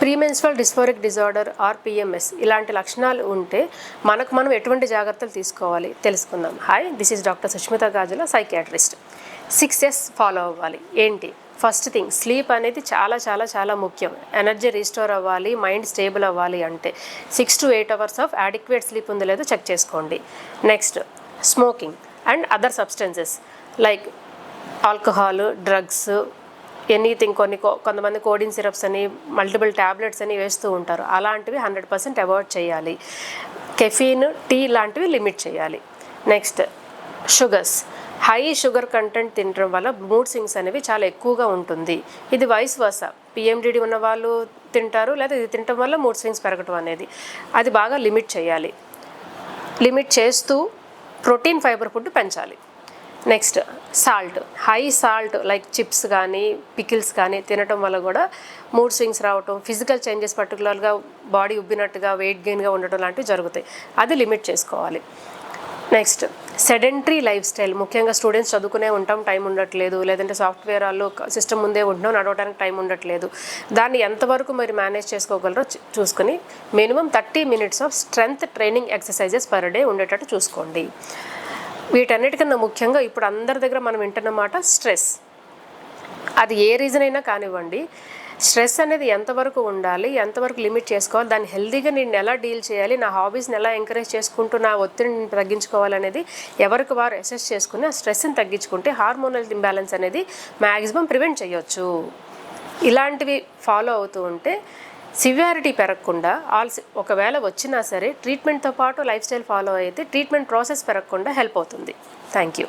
Premenstrual dysphoric disorder or PMS ఇలాంటి లక్షణాలు ఉంటే మనం ఎటువంటి జాగ్రత్తలు తీసుకోవాలి తెలుసుకుందాం. Hi, this is doctor Sushmita Gajula, psychiatrist. 6S follow అవ్వాలి. ఏంటి? ఫస్ట్ థింగ్, స్లీప్ అనేది చాలా చాలా చాలా ముఖ్యం. ఎనర్జీ రీస్టోర్ అవ్వాలి, మైండ్ స్టేబుల్ అవ్వాలి అంటే 6 to 8 hours of adequate sleep ఉందో లేదో చెక్ చేసుకోండి. Next, smoking and other substances like alcohol, drugs, anything. కొంతమంది కోడిన్ సిరప్స్ అని, మల్టిపుల్ ట్యాబ్లెట్స్ అని వేస్తూ ఉంటారు. అలాంటివి 100% అవాయిడ్ చేయాలి. కెఫీన్, టీ లాంటివి లిమిట్ చేయాలి. Next, sugars. High sugar content తినడం వల్ల మూడ్ స్వింగ్స్ అనేవి చాలా ఎక్కువగా ఉంటుంది. ఇది వైస్ వర్సా, పిఎండిడి ఉన్న వాళ్ళు తింటారు, లేదా ఇది తినడం వల్ల మూడ్ స్వింగ్స్ పెరగడం అనేది, అది బాగా లిమిట్ చేయాలి. లిమిట్ చేస్తూ ప్రోటీన్, ఫైబర్ ఫుడ్ పెంచాలి. Next, salt. High salt like chips కానీ, పికిల్స్ కానీ తినటం వల్ల కూడా మూడ్ స్వింగ్స్ రావటం, ఫిజికల్ చేంజెస్, పర్టికులర్గా బాడీ ఉబ్బినట్టుగా, వెయిట్ గెయిన్గా ఉండటం లాంటివి జరుగుతాయి. అది లిమిట్ చేసుకోవాలి. Next, sedentary life style. ముఖ్యంగా స్టూడెంట్స్ చదువుకునే ఉంటాం, టైం ఉండట్లేదు, లేదంటే సాఫ్ట్వేర్ వాళ్ళు సిస్టమ్ ముందే ఉంటున్నాం, నడవడానికి టైం ఉండట్లేదు. దాన్ని ఎంతవరకు మరి మేనేజ్ చేసుకోగలరో చూసుకొని minimum 30 minutes of strength training exercises per day ఉండేటట్టు చూసుకోండి. వీటన్నిటికన్నా ముఖ్యంగా ఇప్పుడు అందరి దగ్గర మనం వింటున్నమాట స్ట్రెస్. అది ఏ రీజన్ అయినా కానివ్వండి, స్ట్రెస్ అనేది ఎంతవరకు ఉండాలి, ఎంతవరకు లిమిట్ చేసుకోవాలి, దాన్ని హెల్తీగా నేను ఎలా డీల్ చేయాలి, నా హాబీస్ని ఎలా ఎంకరేజ్ చేసుకుంటూ నా ఒత్తిడిని తగ్గించుకోవాలనేది ఎవరికి వారు అసెస్ చేసుకుని ఆ స్ట్రెస్ని తగ్గించుకుంటే హార్మోనల్ ఇంబ్యాలెన్స్ అనేది మ్యాక్సిమం ప్రివెంట్ చేయొచ్చు. ఇలాంటివి ఫాలో అవుతూ ఉంటే సివియారిటీ పెరగకుండా, ఒకవేళ వచ్చినా సరే ట్రీట్మెంట్తో పాటు లైఫ్ స్టైల్ ఫాలో అయితే ట్రీట్మెంట్ ప్రాసెస్ పెరగకుండా హెల్ప్ అవుతుంది. Thank you.